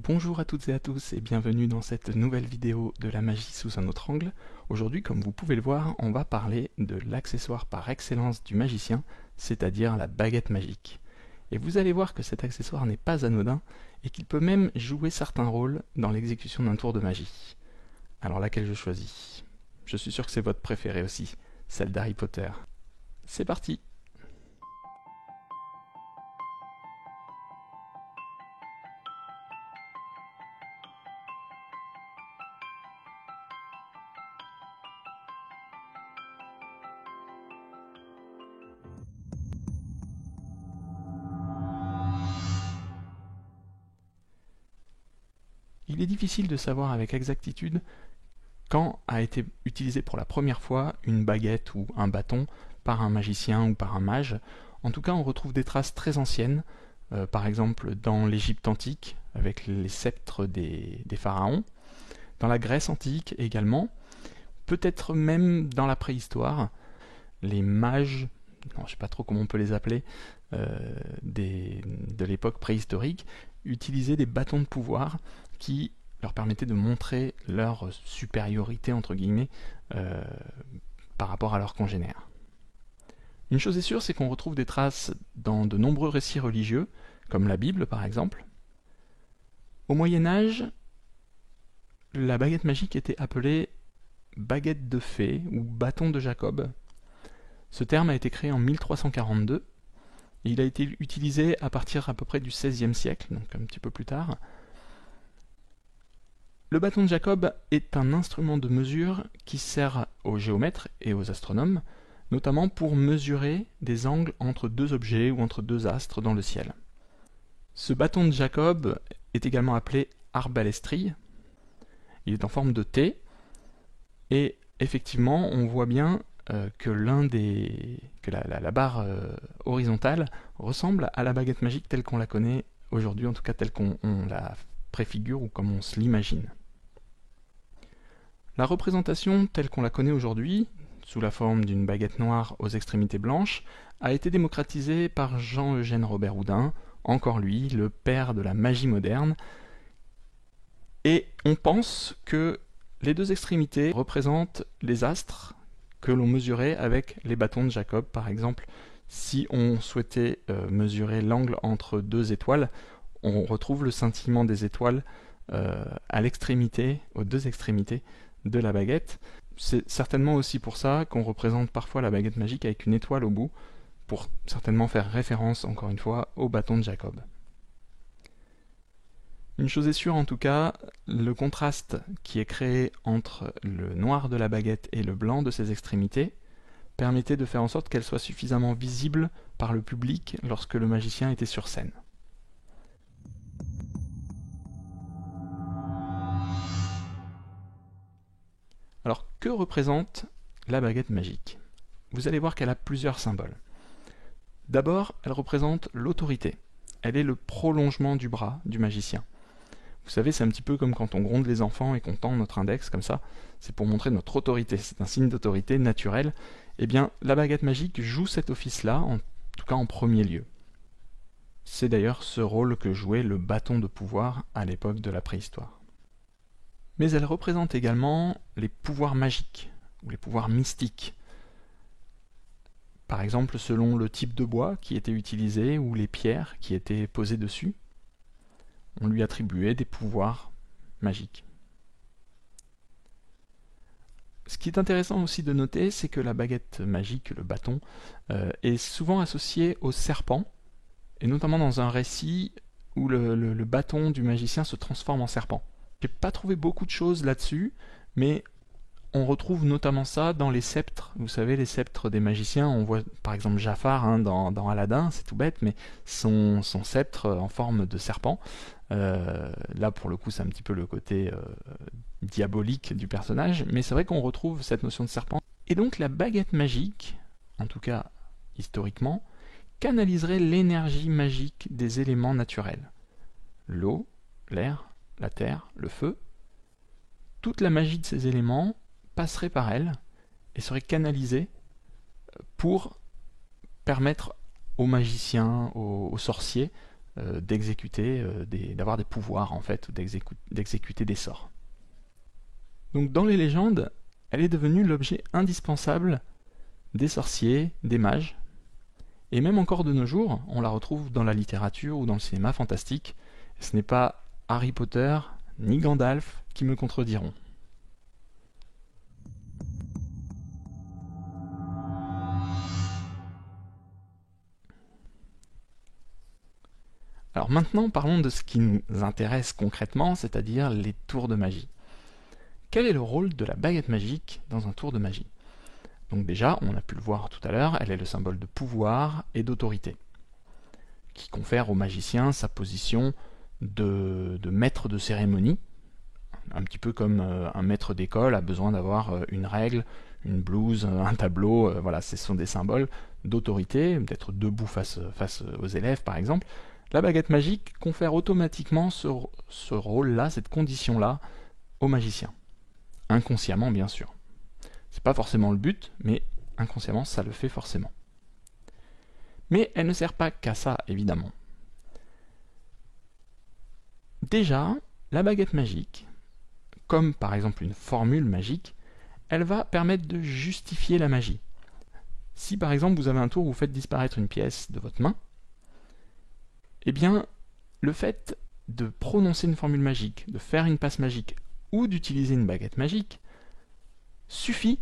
Bonjour à toutes et à tous et bienvenue dans cette nouvelle vidéo de la magie sous un autre angle. Aujourd'hui, comme vous pouvez le voir, on va parler de l'accessoire par excellence du magicien, c'est-à-dire la baguette magique. Et vous allez voir que cet accessoire n'est pas anodin et qu'il peut même jouer certains rôles dans l'exécution d'un tour de magie. Alors laquelle je choisis? Je suis sûr que c'est votre préférée aussi, celle d'Harry Potter. C'est parti! Il est difficile de savoir avec exactitude quand a été utilisée pour la première fois une baguette ou un bâton par un magicien ou par un mage. En tout cas, on retrouve des traces très anciennes, par exemple dans l'Égypte antique, avec les sceptres des pharaons, dans la Grèce antique également, peut-être même dans la préhistoire, les mages, non, je ne sais pas trop comment on peut les appeler, de l'époque préhistorique, utilisaient des bâtons de pouvoir qui leur permettaient de montrer leur supériorité, entre guillemets, par rapport à leurs congénères. Une chose est sûre, c'est qu'on retrouve des traces dans de nombreux récits religieux, comme la Bible par exemple. Au Moyen-Âge, la baguette magique était appelée baguette de fée ou bâton de Jacob. Ce terme a été créé en 1342 et il a été utilisé à partir à peu près du XVIe siècle, donc un petit peu plus tard. Le bâton de Jacob est un instrument de mesure qui sert aux géomètres et aux astronomes, notamment pour mesurer des angles entre deux objets ou entre deux astres dans le ciel. Ce bâton de Jacob est également appelé arbalestrie. Il est en forme de T, et effectivement, on voit bien que la barre horizontale ressemble à la baguette magique telle qu'on la connaît aujourd'hui, en tout cas telle qu'on la préfigure ou comme on se l'imagine. La représentation telle qu'on la connaît aujourd'hui, sous la forme d'une baguette noire aux extrémités blanches, a été démocratisée par Jean-Eugène Robert Houdin, encore lui, le père de la magie moderne, et on pense que les deux extrémités représentent les astres que l'on mesurait avec les bâtons de Jacob. Par exemple, si on souhaitait mesurer l'angle entre deux étoiles, on retrouve le scintillement des étoiles à l'extrémité, aux deux extrémités de la baguette. C'est certainement aussi pour ça qu'on représente parfois la baguette magique avec une étoile au bout, pour certainement faire référence, encore une fois, au bâton de Jacob. Une chose est sûre en tout cas, le contraste qui est créé entre le noir de la baguette et le blanc de ses extrémités permettait de faire en sorte qu'elle soit suffisamment visible par le public lorsque le magicien était sur scène. Alors, que représente la baguette magique? Vous allez voir qu'elle a plusieurs symboles. D'abord, elle représente l'autorité. Elle est le prolongement du bras du magicien. Vous savez, c'est un petit peu comme quand on gronde les enfants et qu'on tend notre index comme ça. C'est pour montrer notre autorité. C'est un signe d'autorité naturel. Eh bien, la baguette magique joue cet office-là, en tout cas en premier lieu. C'est d'ailleurs ce rôle que jouait le bâton de pouvoir à l'époque de la préhistoire. Mais elle représente également les pouvoirs magiques, ou les pouvoirs mystiques. Par exemple, selon le type de bois qui était utilisé, ou les pierres qui étaient posées dessus, on lui attribuait des pouvoirs magiques. Ce qui est intéressant aussi de noter, c'est que la baguette magique, le bâton, est souvent associé au serpent, et notamment dans un récit où le bâton du magicien se transforme en serpent. J'ai pas trouvé beaucoup de choses là-dessus, mais on retrouve notamment ça dans les sceptres. Vous savez, les sceptres des magiciens, on voit par exemple Jafar dans Aladdin, c'est tout bête, mais son sceptre en forme de serpent. Là, pour le coup, c'est un petit peu le côté diabolique du personnage, mais c'est vrai qu'on retrouve cette notion de serpent. Et donc la baguette magique, en tout cas historiquement, canaliserait l'énergie magique des éléments naturels. L'eau, l'air, la terre, le feu. Toute la magie de ces éléments passerait par elle et serait canalisée pour permettre aux magiciens, aux sorciers, d'exécuter, d'avoir des pouvoirs en fait, d'exécuter des sorts. Donc dans les légendes, elle est devenue l'objet indispensable des sorciers, des mages, et même encore de nos jours, on la retrouve dans la littérature ou dans le cinéma fantastique. Ce n'est pas Harry Potter ni Gandalf qui me contrediront. Alors maintenant, parlons de ce qui nous intéresse concrètement, c'est-à-dire les tours de magie. Quel est le rôle de la baguette magique dans un tour de magie? Donc déjà, on a pu le voir tout à l'heure, elle est le symbole de pouvoir et d'autorité, qui confère au magicien sa position de maître de cérémonie, un petit peu comme un maître d'école a besoin d'avoir une règle, une blouse, un tableau, voilà, ce sont des symboles d'autorité, d'être debout face aux élèves par exemple. La baguette magique confère automatiquement ce rôle-là, cette condition-là, au magicien. Inconsciemment bien sûr. C'est pas forcément le but, mais inconsciemment ça le fait forcément. Mais elle ne sert pas qu'à ça, évidemment. Déjà, la baguette magique, comme par exemple une formule magique, elle va permettre de justifier la magie. Si par exemple vous avez un tour où vous faites disparaître une pièce de votre main, eh bien, le fait de prononcer une formule magique, de faire une passe magique ou d'utiliser une baguette magique suffit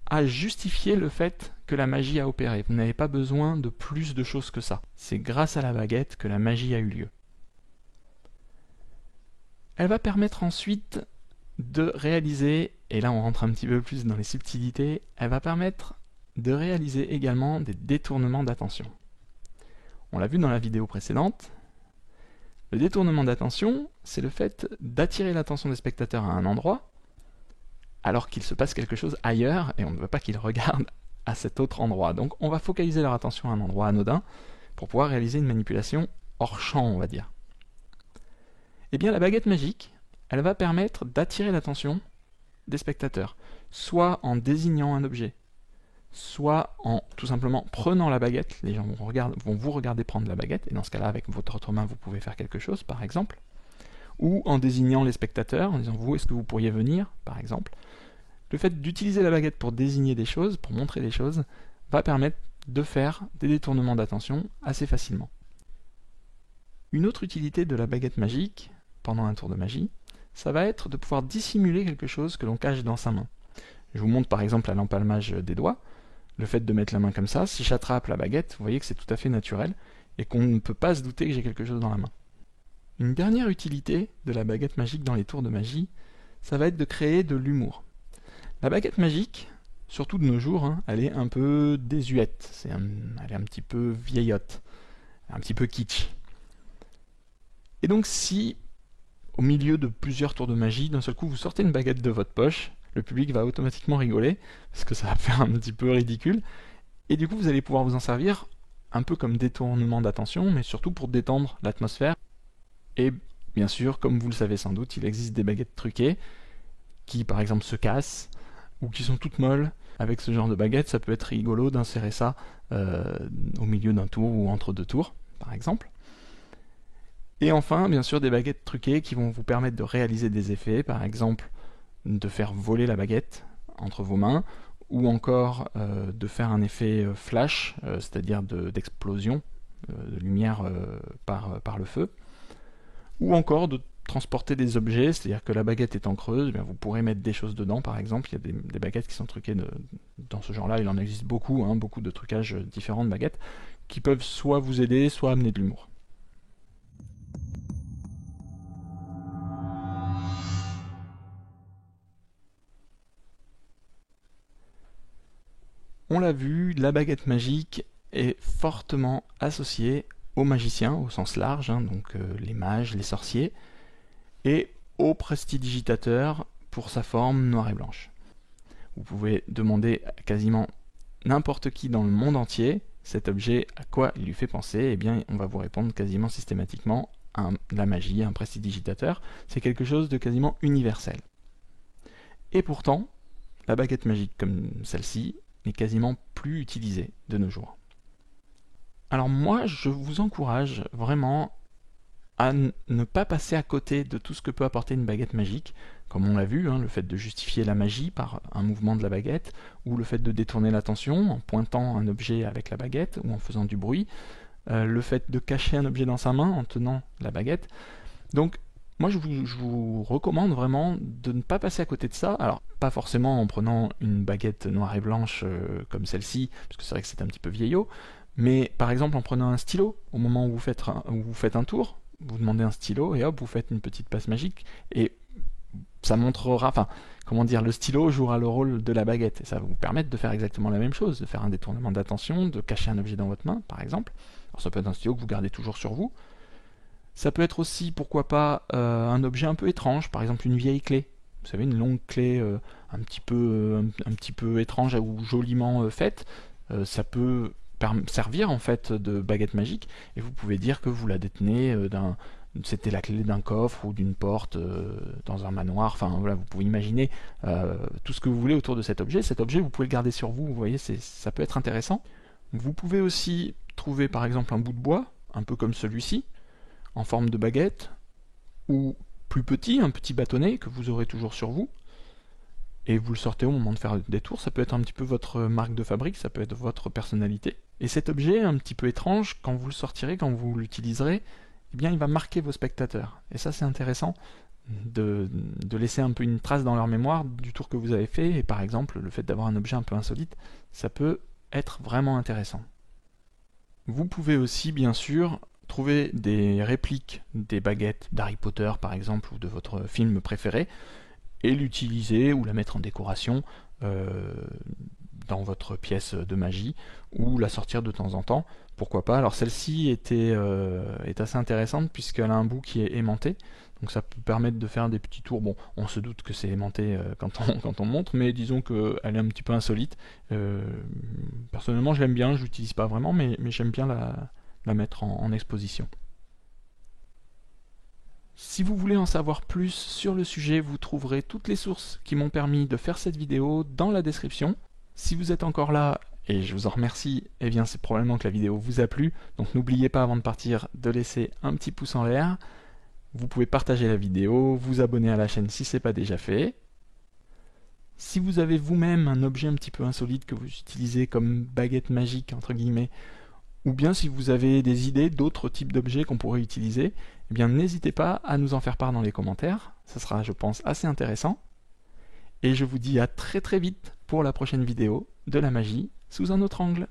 à justifier le fait que la magie a opéré. Vous n'avez pas besoin de plus de choses que ça. C'est grâce à la baguette que la magie a eu lieu. Elle va permettre ensuite de réaliser, et là on rentre un petit peu plus dans les subtilités, elle va permettre de réaliser également des détournements d'attention. On l'a vu dans la vidéo précédente, le détournement d'attention, c'est le fait d'attirer l'attention des spectateurs à un endroit, alors qu'il se passe quelque chose ailleurs, et on ne veut pas qu'ils regardent à cet autre endroit. Donc on va focaliser leur attention à un endroit anodin, pour pouvoir réaliser une manipulation hors champ, on va dire. Eh bien la baguette magique, elle va permettre d'attirer l'attention des spectateurs, soit en désignant un objet, soit en tout simplement prenant la baguette, les gens vont vous regarder prendre la baguette, et dans ce cas-là, avec votre autre main, vous pouvez faire quelque chose, par exemple, ou en désignant les spectateurs, en disant vous, est-ce que vous pourriez venir, par exemple. Le fait d'utiliser la baguette pour désigner des choses, pour montrer des choses, va permettre de faire des détournements d'attention assez facilement. Une autre utilité de la baguette magique, pendant un tour de magie, ça va être de pouvoir dissimuler quelque chose que l'on cache dans sa main. Je vous montre par exemple à l'empalmage des doigts. Le fait de mettre la main comme ça, si j'attrape la baguette, vous voyez que c'est tout à fait naturel et qu'on ne peut pas se douter que j'ai quelque chose dans la main. Une dernière utilité de la baguette magique dans les tours de magie, ça va être de créer de l'humour. La baguette magique, surtout de nos jours, elle est un peu désuète, elle est un petit peu vieillotte, un petit peu kitsch. Et donc si, au milieu de plusieurs tours de magie, d'un seul coup vous sortez une baguette de votre poche, le public va automatiquement rigoler, parce que ça va faire un petit peu ridicule, et du coup vous allez pouvoir vous en servir un peu comme détournement d'attention, mais surtout pour détendre l'atmosphère. Et bien sûr, comme vous le savez sans doute, il existe des baguettes truquées, qui par exemple se cassent, ou qui sont toutes molles. Avec ce genre de baguette, ça peut être rigolo d'insérer ça au milieu d'un tour ou entre deux tours, par exemple. Et enfin, bien sûr, des baguettes truquées qui vont vous permettre de réaliser des effets, par exemple de faire voler la baguette entre vos mains, ou encore de faire un effet flash, c'est-à-dire d'explosion de lumière par le feu, ou encore de transporter des objets, c'est-à-dire que la baguette étant creuse, bien vous pourrez mettre des choses dedans, par exemple, il y a des baguettes qui sont truquées dans ce genre-là, il en existe beaucoup, beaucoup de trucages différents de baguettes, qui peuvent soit vous aider, soit amener de l'humour. On l'a vu, la baguette magique est fortement associée aux magiciens au sens large, donc les mages, les sorciers, et aux prestidigitateurs pour sa forme noire et blanche. Vous pouvez demander à quasiment n'importe qui dans le monde entier cet objet à quoi il lui fait penser, et bien on va vous répondre quasiment systématiquement à la magie, un prestidigitateur. C'est quelque chose de quasiment universel. Et pourtant, la baguette magique comme celle-ci n'est quasiment plus utilisée de nos jours. Alors moi, je vous encourage vraiment à ne pas passer à côté de tout ce que peut apporter une baguette magique, comme on l'a vu, hein, le fait de justifier la magie par un mouvement de la baguette, ou le fait de détourner l'attention en pointant un objet avec la baguette ou en faisant du bruit, le fait de cacher un objet dans sa main en tenant la baguette. Donc moi je vous recommande vraiment de ne pas passer à côté de ça. Alors pas forcément en prenant une baguette noire et blanche comme celle-ci, parce que c'est vrai que c'est un petit peu vieillot, mais par exemple en prenant un stylo au moment où vous faites un tour, vous demandez un stylo et hop vous faites une petite passe magique et ça montrera, enfin comment dire, le stylo jouera le rôle de la baguette et ça va vous permettre de faire exactement la même chose, de faire un détournement d'attention, de cacher un objet dans votre main par exemple. Alors ça peut être un stylo que vous gardez toujours sur vous. Ça peut être aussi, pourquoi pas, un objet un peu étrange, par exemple une vieille clé. Vous savez, une longue clé un petit peu étrange ou joliment faite. Ça peut servir en fait de baguette magique et vous pouvez dire que vous la détenez c'était la clé d'un coffre ou d'une porte dans un manoir. Enfin voilà, vous pouvez imaginer tout ce que vous voulez autour de cet objet. Cet objet, vous pouvez le garder sur vous. Vous voyez, ça peut être intéressant. Vous pouvez aussi trouver par exemple un bout de bois, un peu comme celui-ci, en forme de baguette, ou plus petit, un petit bâtonnet que vous aurez toujours sur vous, et vous le sortez au moment de faire des tours. Ça peut être un petit peu votre marque de fabrique, ça peut être votre personnalité. Et cet objet, un petit peu étrange, quand vous le sortirez, quand vous l'utiliserez, eh bien il va marquer vos spectateurs. Et ça c'est intéressant de laisser un peu une trace dans leur mémoire du tour que vous avez fait, et par exemple le fait d'avoir un objet un peu insolite, ça peut être vraiment intéressant. Vous pouvez aussi bien sûr trouver des répliques des baguettes d'Harry Potter par exemple ou de votre film préféré et l'utiliser ou la mettre en décoration dans votre pièce de magie ou la sortir de temps en temps. Pourquoi pas? Alors celle-ci est assez intéressante puisqu'elle a un bout qui est aimanté. Donc ça peut permettre de faire des petits tours. Bon, on se doute que c'est aimanté quand on monte, mais disons qu'elle est un petit peu insolite. Personnellement, je l'aime bien, je l'utilise pas vraiment, mais j'aime bien la mettre en exposition. Si vous voulez en savoir plus sur le sujet, vous trouverez toutes les sources qui m'ont permis de faire cette vidéo dans la description. Si vous êtes encore là, et je vous en remercie, eh bien c'est probablement que la vidéo vous a plu. Donc n'oubliez pas avant de partir de laisser un petit pouce en l'air. Vous pouvez partager la vidéo, vous abonner à la chaîne si ce n'est pas déjà fait. Si vous avez vous-même un objet un petit peu insolite que vous utilisez comme baguette magique, entre guillemets, ou bien si vous avez des idées d'autres types d'objets qu'on pourrait utiliser, eh bien n'hésitez pas à nous en faire part dans les commentaires. Ça sera, je pense, assez intéressant. Et je vous dis à très très vite pour la prochaine vidéo de la magie sous un autre angle.